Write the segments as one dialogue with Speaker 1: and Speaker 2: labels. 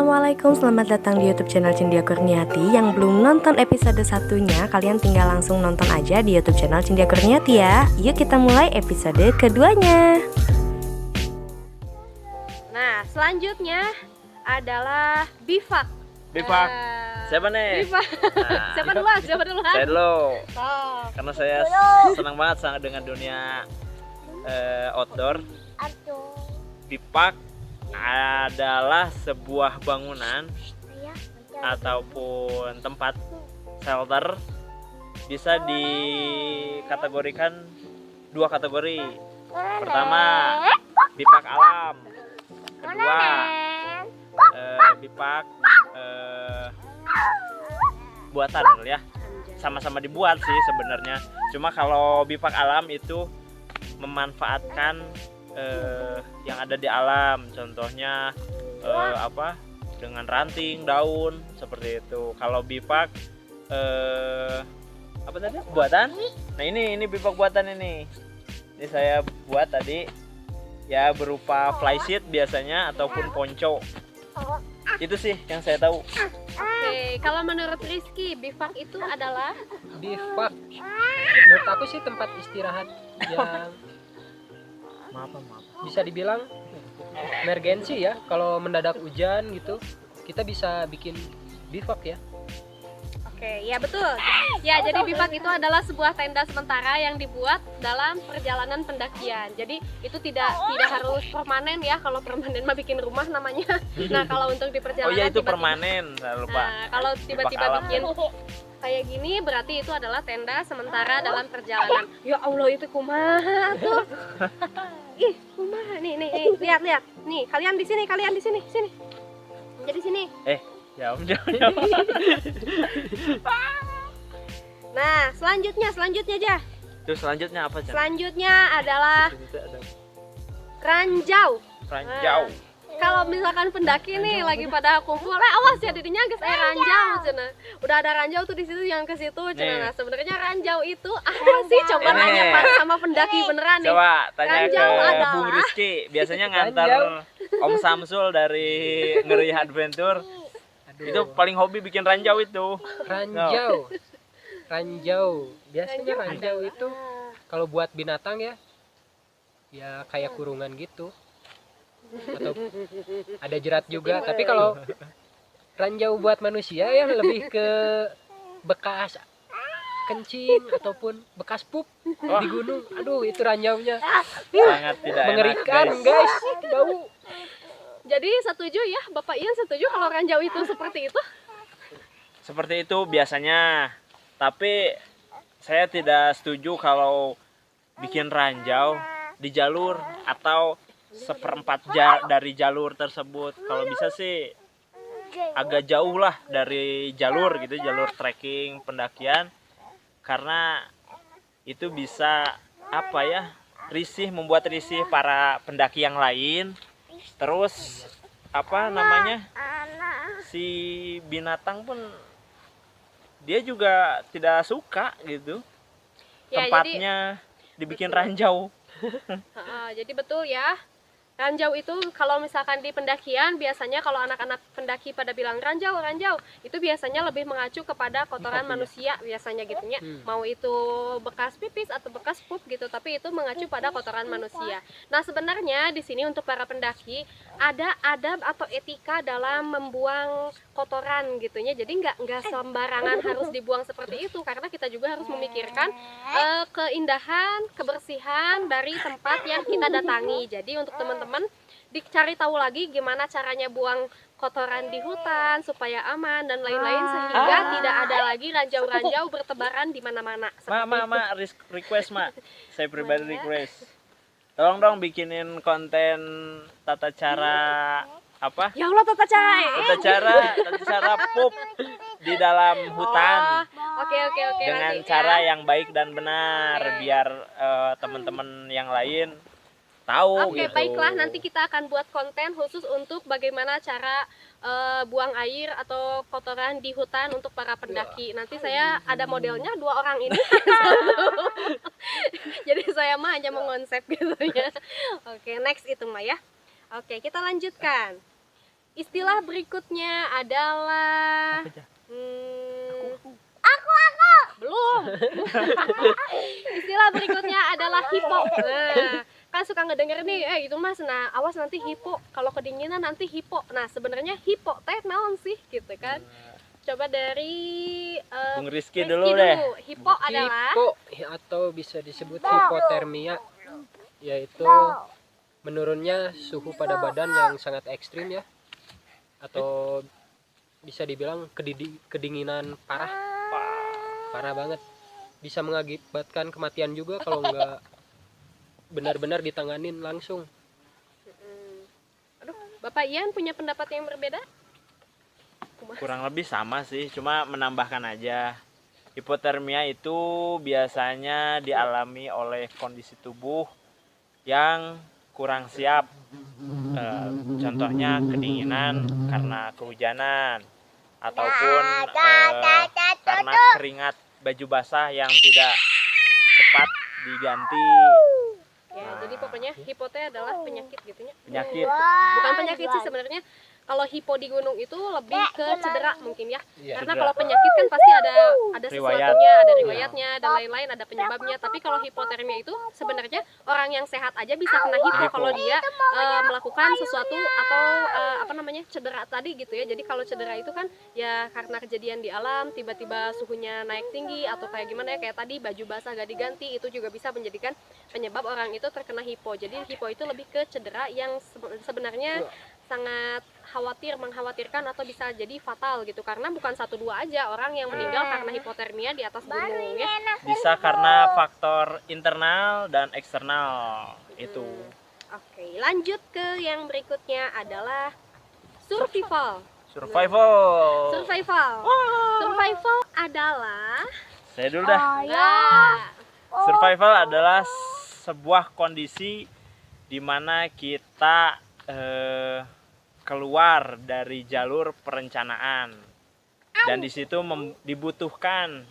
Speaker 1: Assalamualaikum, selamat datang di YouTube channel Cindia Kurniati. Yang belum nonton episode satunya, kalian tinggal langsung nonton aja di YouTube channel Cindia Kurniati ya. Yuk kita mulai episode keduanya. Nah, selanjutnya adalah bivak.
Speaker 2: Bivak. Siapa nih?
Speaker 1: Bivak.
Speaker 2: Nah,
Speaker 1: Siapa duluan?
Speaker 2: Saya dulu.
Speaker 1: Oh.
Speaker 2: Karena saya senang banget sangat dengan dunia outdoor. Bivak adalah sebuah bangunan ataupun tempat shelter, bisa dikategorikan dua kategori. Pertama, bivak alam. Kedua, bivak buatan ya. Sama-sama dibuat sih sebenarnya. Cuma kalau bivak alam itu memanfaatkan yang ada di alam, contohnya dengan ranting, daun seperti itu. Kalau bivak apa tadi? Buatan. Nah ini bivak buatan ini. Ini saya buat tadi ya, berupa flysheet biasanya ataupun ponco. Itu sih yang saya tahu.
Speaker 1: Oke, kalau menurut Rizky, bivak itu adalah?
Speaker 3: Bivak menurut aku sih tempat istirahat yang maaf bisa dibilang emergensi ya. Kalau mendadak hujan gitu, kita bisa bikin bivak ya.
Speaker 1: Oke, ya betul. Ya, jadi bivak itu adalah sebuah tenda sementara yang dibuat dalam perjalanan pendakian. Jadi itu tidak harus permanen ya. Kalau permanen mah bikin rumah namanya. Nah, kalau untuk di perjalanan,
Speaker 2: oh iya, itu permanen, saya lupa.
Speaker 1: Nah, kalau tiba-tiba bikin kayak gini, berarti itu adalah tenda sementara dalam perjalanan. Ya Allah, itu kumaha tuh. Ih, kumaha nih, lihat. Nih, kalian di sini. Sini. Jadi sini.
Speaker 2: Jauh.
Speaker 1: Nah, selanjutnya aja.
Speaker 2: Itu selanjutnya apa, Chan?
Speaker 1: Selanjutnya adalah ranjau.
Speaker 2: Ranjau.
Speaker 1: Kalau misalkan pendaki nih lagi pada kumpul, awas ya didinya guys, ranjau cenah. Udah ada ranjau tuh di situ, yang ke situ cenah. Nah, sebenarnya ranjau itu apa sih? Coba nanya sama pendaki beneran nih.
Speaker 2: Coba tanya
Speaker 1: Ranjau
Speaker 2: ke
Speaker 1: adalah
Speaker 2: Bung Rizky, biasanya ngantar Om Samsul dari Ngeri Adventure. Itu paling hobi bikin ranjau itu.
Speaker 3: Ranjau. Biasanya ranjau itu kalau buat binatang ya kayak kurungan gitu. Atau ada jerat juga. Tapi kalau ranjau buat manusia ya lebih ke bekas kencing ataupun bekas pup di gunung. Aduh, itu ranjaunya
Speaker 2: Sangat tidak
Speaker 3: mengerikan,
Speaker 2: enak,
Speaker 3: guys. Bau.
Speaker 1: Jadi setuju ya, Bapak Ian setuju kalau ranjau itu seperti itu?
Speaker 2: Seperti itu biasanya. Tapi saya tidak setuju kalau bikin ranjau di jalur atau seperempat dari jalur tersebut. Kalau bisa sih agak jauh lah dari jalur gitu, jalur trekking pendakian, karena itu bisa membuat risih para pendaki yang lain. Terus si binatang pun dia juga tidak suka gitu
Speaker 1: Ya,
Speaker 2: tempatnya dibikin ranjau.
Speaker 1: Jadi betul ya, ranjau itu kalau misalkan di pendakian, biasanya kalau anak-anak pendaki pada bilang ranjau, itu biasanya lebih mengacu kepada kotoran manusia biasanya gitunya. Mau itu bekas pipis atau bekas pup gitu, tapi itu mengacu pada kotoran manusia. Nah, sebenarnya di sini untuk para pendaki ada adab atau etika dalam membuang kotoran gitunya. Jadi nggak sembarangan harus dibuang seperti itu, karena kita juga harus memikirkan keindahan, kebersihan dari tempat yang kita datangi. Jadi untuk teman-teman dicari tahu lagi gimana caranya buang kotoran di hutan supaya aman dan lain-lain, sehingga tidak ada lagi ranjau-ranjau bertebaran di mana-mana.
Speaker 2: Request saya pribadi request, tolong dong bikinin konten tata cara
Speaker 1: Ya Allah, tata
Speaker 2: cara pup di dalam hutan.
Speaker 1: Oke,
Speaker 2: dengan
Speaker 1: nanti,
Speaker 2: cara
Speaker 1: ya.
Speaker 2: yang baik dan benar, biar teman-teman yang lain tahu
Speaker 1: Oke,
Speaker 2: gitu.
Speaker 1: baiklah, nanti kita akan buat konten khusus untuk bagaimana cara buang air atau kotoran di hutan untuk para pendaki. Nanti saya ada modelnya 2 orang ini. Jadi saya mah hanya mengonsep gitu ya. Oke, next itu mah ya. Oke, kita lanjutkan. istilah berikutnya adalah
Speaker 2: Apa aja?
Speaker 1: belum. Istilah berikutnya adalah hipo. Nah, kan suka ngedenger nih, itu mas, nah awas nanti hipo, kalau kedinginan nanti hipo. Nah sebenarnya hipo teh naon sih gitu kan? Coba dari
Speaker 2: Bung Rizky
Speaker 1: Rizky
Speaker 2: dulu deh.
Speaker 1: Hipo adalah
Speaker 3: Hipo atau bisa disebut hipotermia, yaitu menurunnya suhu pada badan yang sangat ekstrim ya, atau bisa dibilang kedinginan parah banget, bisa mengakibatkan kematian juga kalau nggak benar-benar ditanganin langsung.
Speaker 1: Aduh, Bapak Ian punya pendapat yang berbeda?
Speaker 2: Kurang lebih sama sih, cuma menambahkan aja. Hipotermia itu biasanya dialami oleh kondisi tubuh yang kurang siap. Contohnya kedinginan karena kehujanan, ataupun karena keringat baju basah yang tidak cepat diganti.
Speaker 1: Ya, jadi pokoknya hipo teh adalah penyakit gitu ya.
Speaker 2: Penyakit.
Speaker 1: Bukan penyakit sih sebenarnya. Kalau hipo di gunung itu lebih ke cedera mungkin ya.
Speaker 3: Iya.
Speaker 1: Karena
Speaker 2: Cedera.
Speaker 1: kalau penyakit kan pasti ada
Speaker 2: Riwayat.
Speaker 1: sesuatunya, ada riwayatnya dan lain-lain, ada penyebabnya. Tapi kalau hipotermia itu sebenarnya orang yang sehat aja bisa kena hipo
Speaker 2: Hipo.
Speaker 1: kalau dia melakukan sesuatu atau cedera tadi gitu ya. Jadi kalau cedera itu kan ya karena kejadian di alam, tiba-tiba suhunya naik tinggi atau kayak gimana ya, kayak tadi baju basah gak diganti, itu juga bisa menjadikan penyebab orang itu terkena hipo. Jadi hipo itu lebih ke cedera yang sebenarnya sangat mengkhawatirkan atau bisa jadi fatal gitu, karena bukan 1-2 aja orang yang meninggal karena hipotermia di atas gunung ya.
Speaker 2: Bisa karena faktor internal dan eksternal itu.
Speaker 1: Oke, lanjut ke yang berikutnya adalah survival.
Speaker 2: Survival.
Speaker 1: Survival adalah
Speaker 2: Saya dulu dah. Survival adalah sebuah kondisi di mana kita keluar dari jalur perencanaan, dan di situ dibutuhkan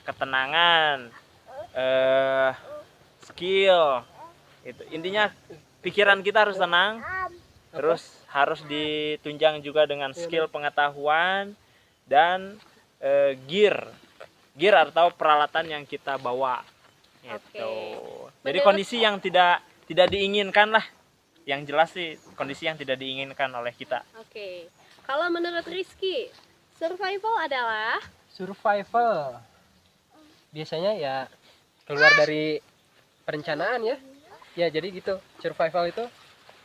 Speaker 2: ketenangan, skill. Itu intinya, pikiran kita harus tenang, terus harus ditunjang juga dengan skill pengetahuan dan gear atau peralatan yang kita bawa. Gitu. Jadi kondisi yang tidak diinginkan lah. Yang jelas sih kondisi yang tidak diinginkan oleh kita.
Speaker 1: Oke. Kalau menurut Rizky, survival adalah
Speaker 3: Biasanya ya keluar dari perencanaan ya. Ya jadi gitu. Survival itu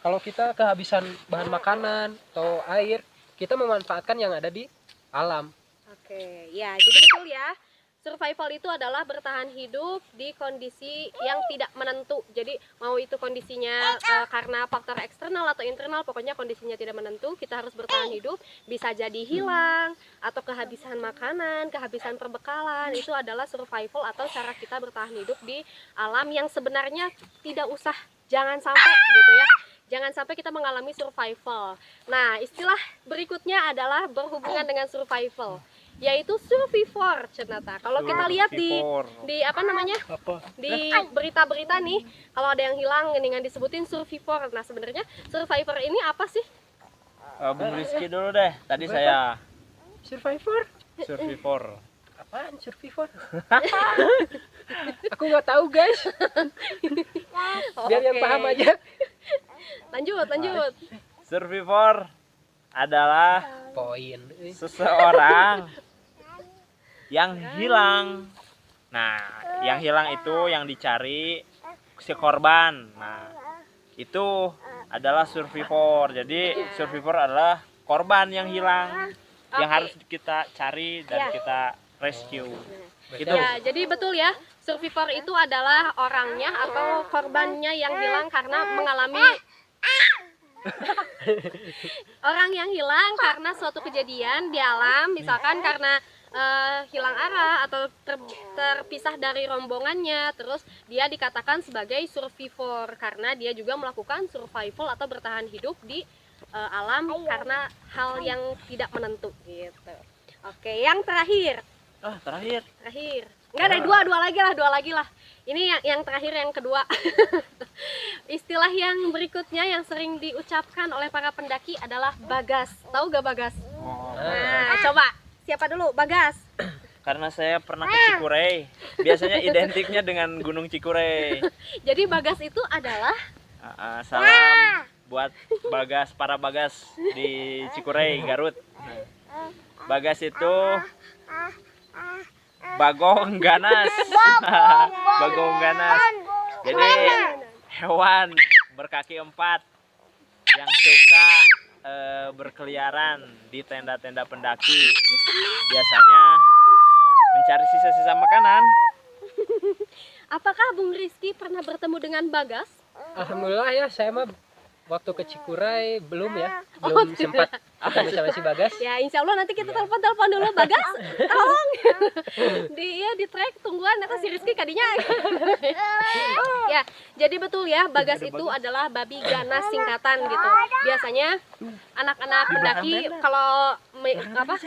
Speaker 3: kalau kita kehabisan bahan makanan atau air, kita memanfaatkan yang ada di alam.
Speaker 1: Oke, ya jadi betul ya. Survival itu adalah bertahan hidup di kondisi yang tidak menentu. Jadi mau itu kondisinya karena faktor eksternal atau internal, pokoknya kondisinya tidak menentu, kita harus bertahan hidup. Bisa jadi hilang atau kehabisan makanan, kehabisan perbekalan. Itu adalah survival atau cara kita bertahan hidup di alam yang sebenarnya tidak usah, jangan sampai gitu ya. Jangan sampai kita mengalami survival. Nah, istilah berikutnya adalah berhubungan dengan survival, yaitu survivor, Cenata. Kalau kita lihat di di berita-berita nih, kalau ada yang hilang dengan disebutin survivor. Nah, sebenarnya survivor ini apa sih?
Speaker 2: Bung Rizky dulu deh. Tadi saya survivor.
Speaker 3: Apaan survivor? Aku nggak tahu guys. Biar yang
Speaker 1: Oke.
Speaker 3: paham aja.
Speaker 1: Lanjut.
Speaker 2: Survivor adalah
Speaker 3: Poin.
Speaker 2: seseorang yang hilang. Nah, yang hilang itu yang dicari si korban. Nah, itu adalah survivor. Jadi survivor adalah korban yang hilang, yang
Speaker 1: Oke.
Speaker 2: harus kita cari dan kita rescue. Itu.
Speaker 1: Ya, jadi betul ya. Survivor itu adalah orangnya atau korbannya yang hilang karena mengalami orang yang hilang karena suatu kejadian di alam, misalkan karena hilang arah atau terpisah dari rombongannya, terus dia dikatakan sebagai survivor karena dia juga melakukan survival atau bertahan hidup di alam karena hal yang tidak menentu gitu. Oke, yang terakhir.
Speaker 2: Terakhir.
Speaker 1: Enggak ada dua lagi lah. Ini yang terakhir, yang kedua. Istilah yang berikutnya yang sering diucapkan oleh para pendaki adalah bagas. Tahu gak bagas? Nah, coba siapa dulu? Bagas.
Speaker 2: Karena saya pernah ke Cikurey, biasanya identiknya dengan Gunung Cikurey.
Speaker 1: Jadi bagas itu adalah
Speaker 2: Salam buat Bagas, para Bagas di Cikurey, Garut. Bagas itu bagong ganas. Bagong ganas. Jadi hewan berkaki 4 yang suka berkeliaran di tenda-tenda pendaki. Biasanya mencari sisa-sisa makanan.
Speaker 1: Apakah Bung Rizky pernah bertemu dengan bagas?
Speaker 3: Alhamdulillah ya, saya mah waktu ke Cikurey belum sempat ketemu sama si Bagas.
Speaker 1: Ya, insya Allah nanti kita telepon dulu Bagas. Tolong. Di track tungguan atau si Rizky kadinya. Ya, jadi betul ya, bagas itu adalah babi ganas singkatan gitu. Biasanya anak-anak pendaki kalau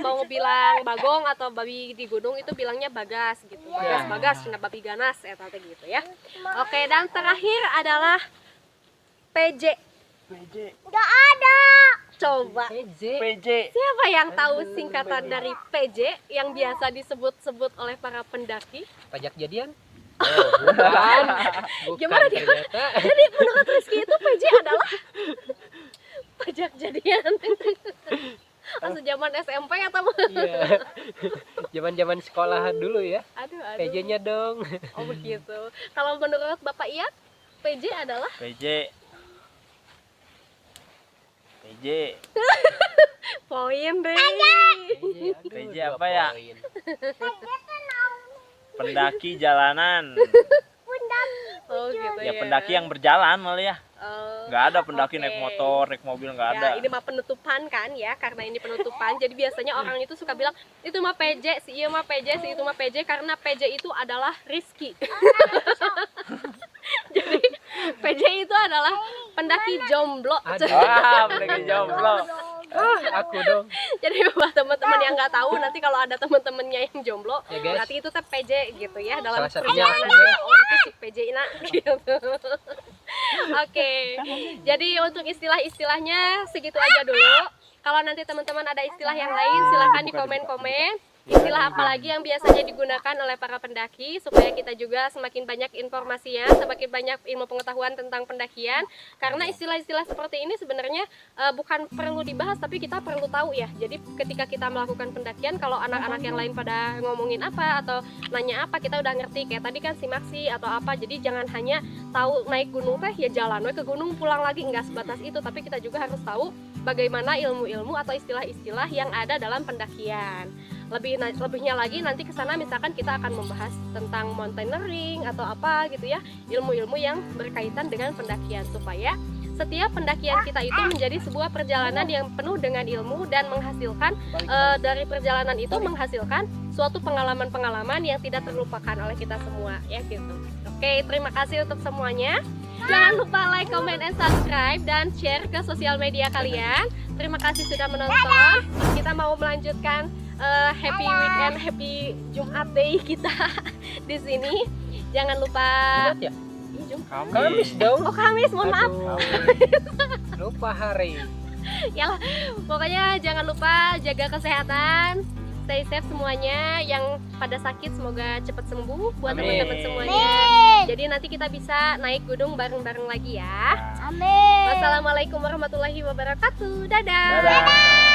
Speaker 1: mau bilang bagong atau babi di gunung itu bilangnya bagas gitu. Bagas, babi ganas gitu ya. Oke, dan terakhir adalah PJ. Nggak ada. Coba.
Speaker 2: PJ.
Speaker 1: Siapa yang tahu singkatan dari PJ yang biasa disebut-sebut oleh para pendaki?
Speaker 3: Pajak jadian? Oh, bukan.
Speaker 1: Gimana dia?
Speaker 3: Ternyata.
Speaker 1: Jadi menurut Rizky itu PJ adalah pajak jadian. Pas zaman SMP atau
Speaker 3: Iya. Zaman-zaman sekolah dulu ya.
Speaker 1: Aduh.
Speaker 3: PJ-nya dong.
Speaker 1: Oh begitu. Kalau menurut Bapak Iyat, PJ adalah poin deh.
Speaker 2: PJ apa ya? Pendaki jalanan.
Speaker 1: Oh gitu
Speaker 2: Ya pendaki yang berjalan malah ya. Nggak ada pendaki
Speaker 1: Oke.
Speaker 2: naik motor, naik mobil, nggak ada.
Speaker 1: Ya, ini mah penutupan kan ya, karena ini penutupan. Jadi biasanya orang itu suka bilang itu mah PJ, si iya mah PJ, si itu mah PJ, karena PJ itu adalah Rizky. Jadi PJ itu adalah pendaki jomblo.
Speaker 2: Pendaki jomblo.
Speaker 3: Aku dong.
Speaker 1: Jadi buat teman-teman yang nggak tahu, nanti kalau ada teman-temannya yang jomblo,
Speaker 3: Ya, guys.
Speaker 1: berarti itu teh PJ gitu ya dalam
Speaker 3: Salah satunya
Speaker 1: perjalanan.
Speaker 3: aku, guys.
Speaker 1: Oh itu si PJ nak gitu. Oke, jadi untuk istilah-istilahnya segitu aja dulu. Kalau nanti teman-teman ada istilah yang lain, silahkan di komen-komen. Istilah apa lagi yang biasanya digunakan oleh para pendaki supaya kita juga semakin banyak informasinya, semakin banyak ilmu pengetahuan tentang pendakian. Karena istilah-istilah seperti ini sebenarnya bukan perlu dibahas, tapi kita perlu tahu ya. Jadi ketika kita melakukan pendakian, kalau anak-anak yang lain pada ngomongin apa atau nanya apa, kita udah ngerti. Kayak tadi kan simaksi atau apa. Jadi jangan hanya tahu naik gunung teh ya jalan we ke gunung pulang lagi, nggak sebatas itu. Tapi kita juga harus tahu bagaimana ilmu-ilmu atau istilah-istilah yang ada dalam pendakian. Lebihnya lagi nanti kesana misalkan kita akan membahas tentang mountaineering atau apa gitu ya, ilmu-ilmu yang berkaitan dengan pendakian supaya setiap pendakian kita itu menjadi sebuah perjalanan yang penuh dengan ilmu dan menghasilkan dari perjalanan itu menghasilkan suatu pengalaman-pengalaman yang tidak terlupakan oleh kita semua ya gitu. Oke, terima kasih untuk semuanya. Jangan lupa like, comment, and subscribe dan share ke sosial media kalian. Terima kasih sudah menonton. Kita mau melanjutkan happy weekend, happy Jumat day kita di sini. Jangan lupa.
Speaker 3: Jumat ya?
Speaker 2: Kamis.
Speaker 3: Kamis dong.
Speaker 1: Oh Kamis, mohon maaf.
Speaker 3: Lupa hari.
Speaker 1: Ya, pokoknya jangan lupa jaga kesehatan. Stay safe semuanya. Yang pada sakit semoga cepat sembuh buat
Speaker 3: Amin.
Speaker 1: teman-teman semuanya. Jadi nanti kita bisa naik gunung bareng-bareng lagi ya.
Speaker 4: Amin.
Speaker 1: Wassalamualaikum warahmatullahi wabarakatuh. Dadah.
Speaker 2: Dadah.